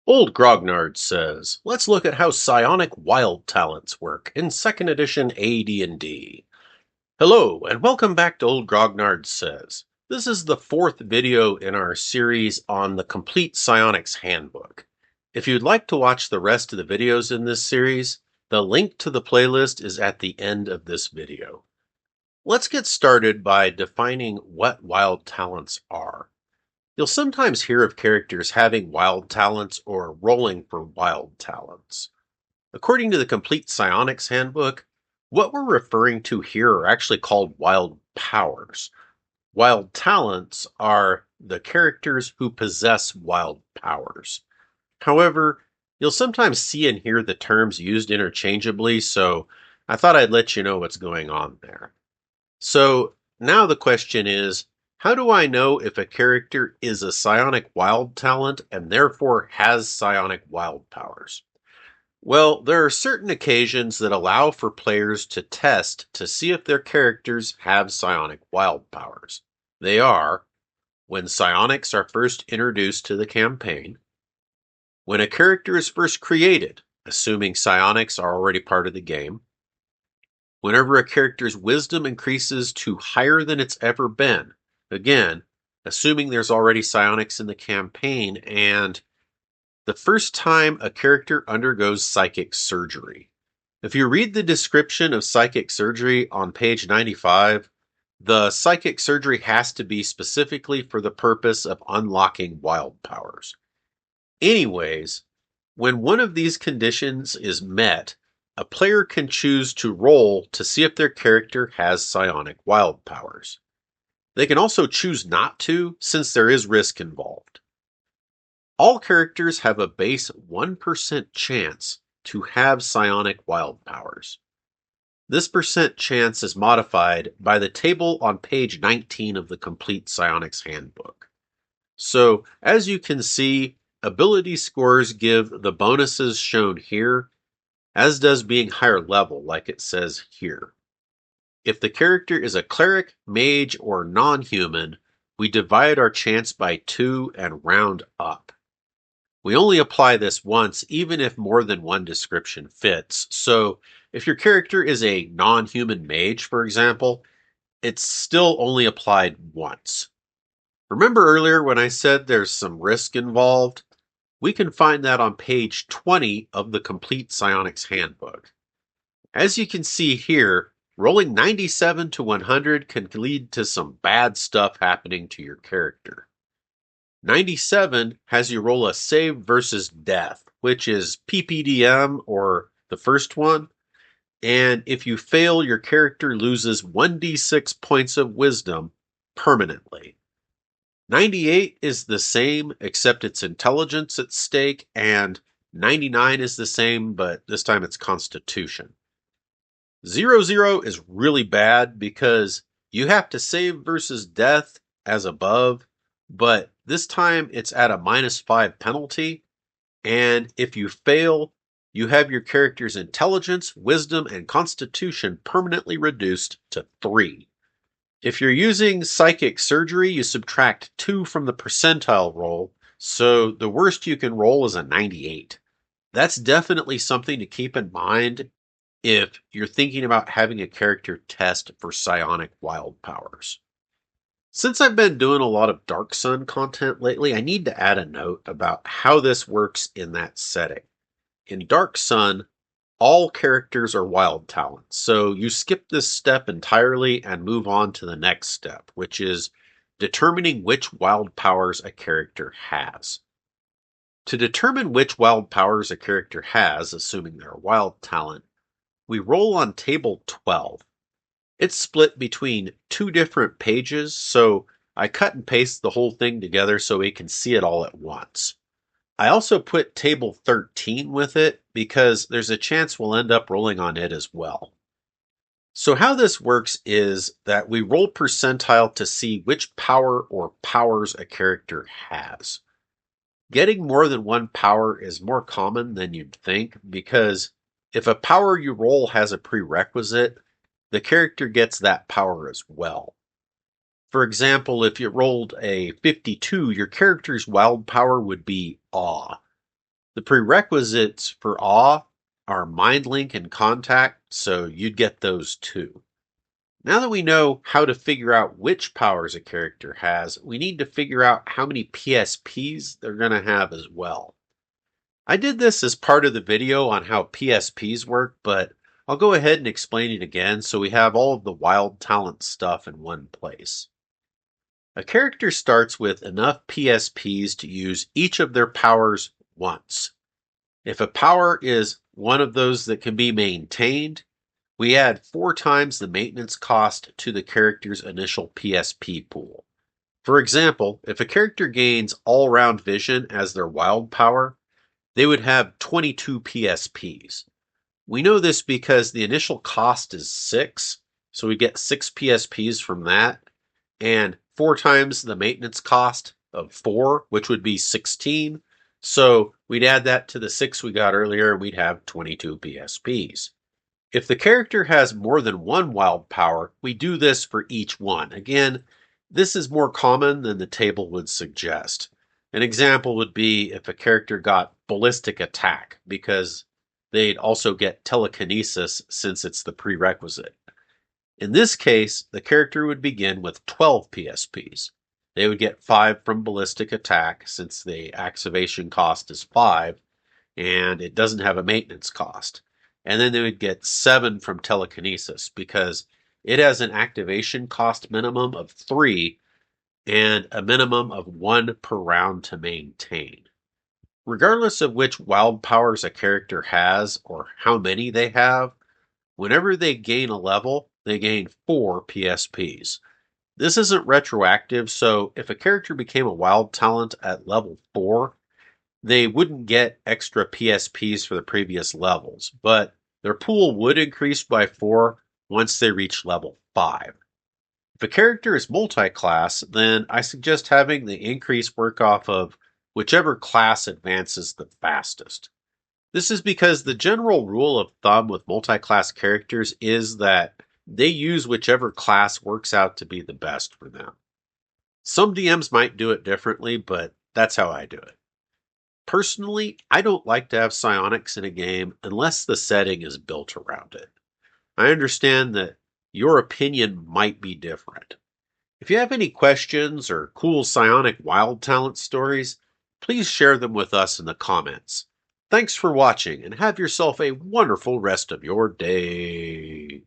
Old Grognard says, let's look at how psionic wild talents work in 2nd edition AD&D. Hello, and welcome back to Old Grognard Says. This is the 4th video in our series on the complete Psionics handbook. If you'd like to watch the rest of the videos in this series, the link to the playlist is at the end of this video. Let's get started by defining what wild talents are. You'll sometimes hear of characters having wild talents or rolling for wild talents. According to the Complete Psionics Handbook, what we're referring to here are actually called wild powers. Wild talents are the characters who possess wild powers. However, you'll sometimes see and hear the terms used interchangeably, so I thought I'd let you know what's going on there. So now the question is, how do I know if a character is a psionic wild talent and therefore has psionic wild powers? Well, there are certain occasions that allow for players to test to see if their characters have psionic wild powers. They are when psionics are first introduced to the campaign, when a character is first created, assuming psionics are already part of the game, whenever a character's wisdom increases to higher than it's ever been, again, assuming there's already psionics in the campaign, and the first time a character undergoes psychic surgery. If you read the description of psychic surgery on page 95, the psychic surgery has to be specifically for the purpose of unlocking wild powers. Anyways, when one of these conditions is met, a player can choose to roll to see if their character has psionic wild powers. They can also choose not to, since there is risk involved. All characters have a base 1% chance to have psionic wild powers. This percent chance is modified by the table on page 19 of the Complete Psionics Handbook. So, as you can see, ability scores give the bonuses shown here, as does being higher level, like it says here. If the character is a cleric, mage, or non-human, we divide our chance by 2 and round up. We only apply this once, even if more than one description fits. So, if your character is a non-human mage, for example, it's still only applied once. Remember earlier when I said there's some risk involved? We can find that on page 20 of the Complete Psionics Handbook. As you can see here, rolling 97 to 100 can lead to some bad stuff happening to your character. 97 has you roll a save versus death, which is PPDM or the first one. And if you fail, your character loses 1d6 points of wisdom permanently. 98 is the same, except it's intelligence at stake, and 99 is the same, but this time it's constitution. 00 is really bad because you have to save versus death as above, but this time it's at a -5 penalty, and if you fail, you have your character's intelligence, wisdom, and constitution permanently reduced to 3. If you're using psychic surgery, you subtract 2 from the percentile roll, so the worst you can roll is a 98. That's definitely something to keep in mind if you're thinking about having a character test for psionic wild powers. Since I've been doing a lot of Dark Sun content lately, I need to add a note about how this works in that setting. In Dark Sun, all characters are wild talents, so you skip this step entirely and move on to the next step, which is determining which wild powers a character has. To determine which wild powers a character has, assuming they're a wild talent, we roll on table 12. It's split between 2 different pages, so I cut and paste the whole thing together so we can see it all at once. I also put table 13 with it because there's a chance we'll end up rolling on it as well. So how this works is that we roll percentile to see which power or powers a character has. Getting more than one power is more common than you'd think because if a power you roll has a prerequisite, the character gets that power as well. For example, if you rolled a 52, your character's wild power would be Awe. The prerequisites for awe are mind link and contact, so you'd get those too. Now that we know how to figure out which powers a character has, we need to figure out how many PSPs they're going to have as well. I did this as part of the video on how PSPs work, but I'll go ahead and explain it again so we have all of the wild talent stuff in one place. A character starts with enough PSPs to use each of their powers once. If a power is one of those that can be maintained, we add 4 times the maintenance cost to the character's initial PSP pool. For example, if a character gains all-round vision as their wild power, they would have 22 PSPs. We know this because the initial cost is 6, so we get 6 PSPs from that, and 4 times the maintenance cost of 4, which would be 16. So we'd add that to the 6 we got earlier, and we'd have 22 PSPs. If the character has more than one wild power, we do this for each one. Again, this is more common than the table would suggest. An example would be if a character got ballistic attack, because they'd also get telekinesis since it's the prerequisite. In this case, the character would begin with 12 PSPs. They would get 5 from ballistic attack since the activation cost is 5 and it doesn't have a maintenance cost. And then they would get 7 from telekinesis because it has an activation cost minimum of 3 and a minimum of 1 per round to maintain. Regardless of which wild powers a character has or how many they have, whenever they gain a level, they gain 4 PSPs. This isn't retroactive, so if a character became a wild talent at level 4, they wouldn't get extra PSPs for the previous levels, but their pool would increase by 4 once they reach level 5. If a character is multi-class, then I suggest having the increase work off of whichever class advances the fastest. This is because the general rule of thumb with multi-class characters is that they use whichever class works out to be the best for them. Some DMs might do it differently, but that's how I do it. Personally, I don't like to have psionics in a game unless the setting is built around it. I understand that your opinion might be different. If you have any questions or cool psionic wild talent stories, please share them with us in the comments. Thanks for watching and have yourself a wonderful rest of your day.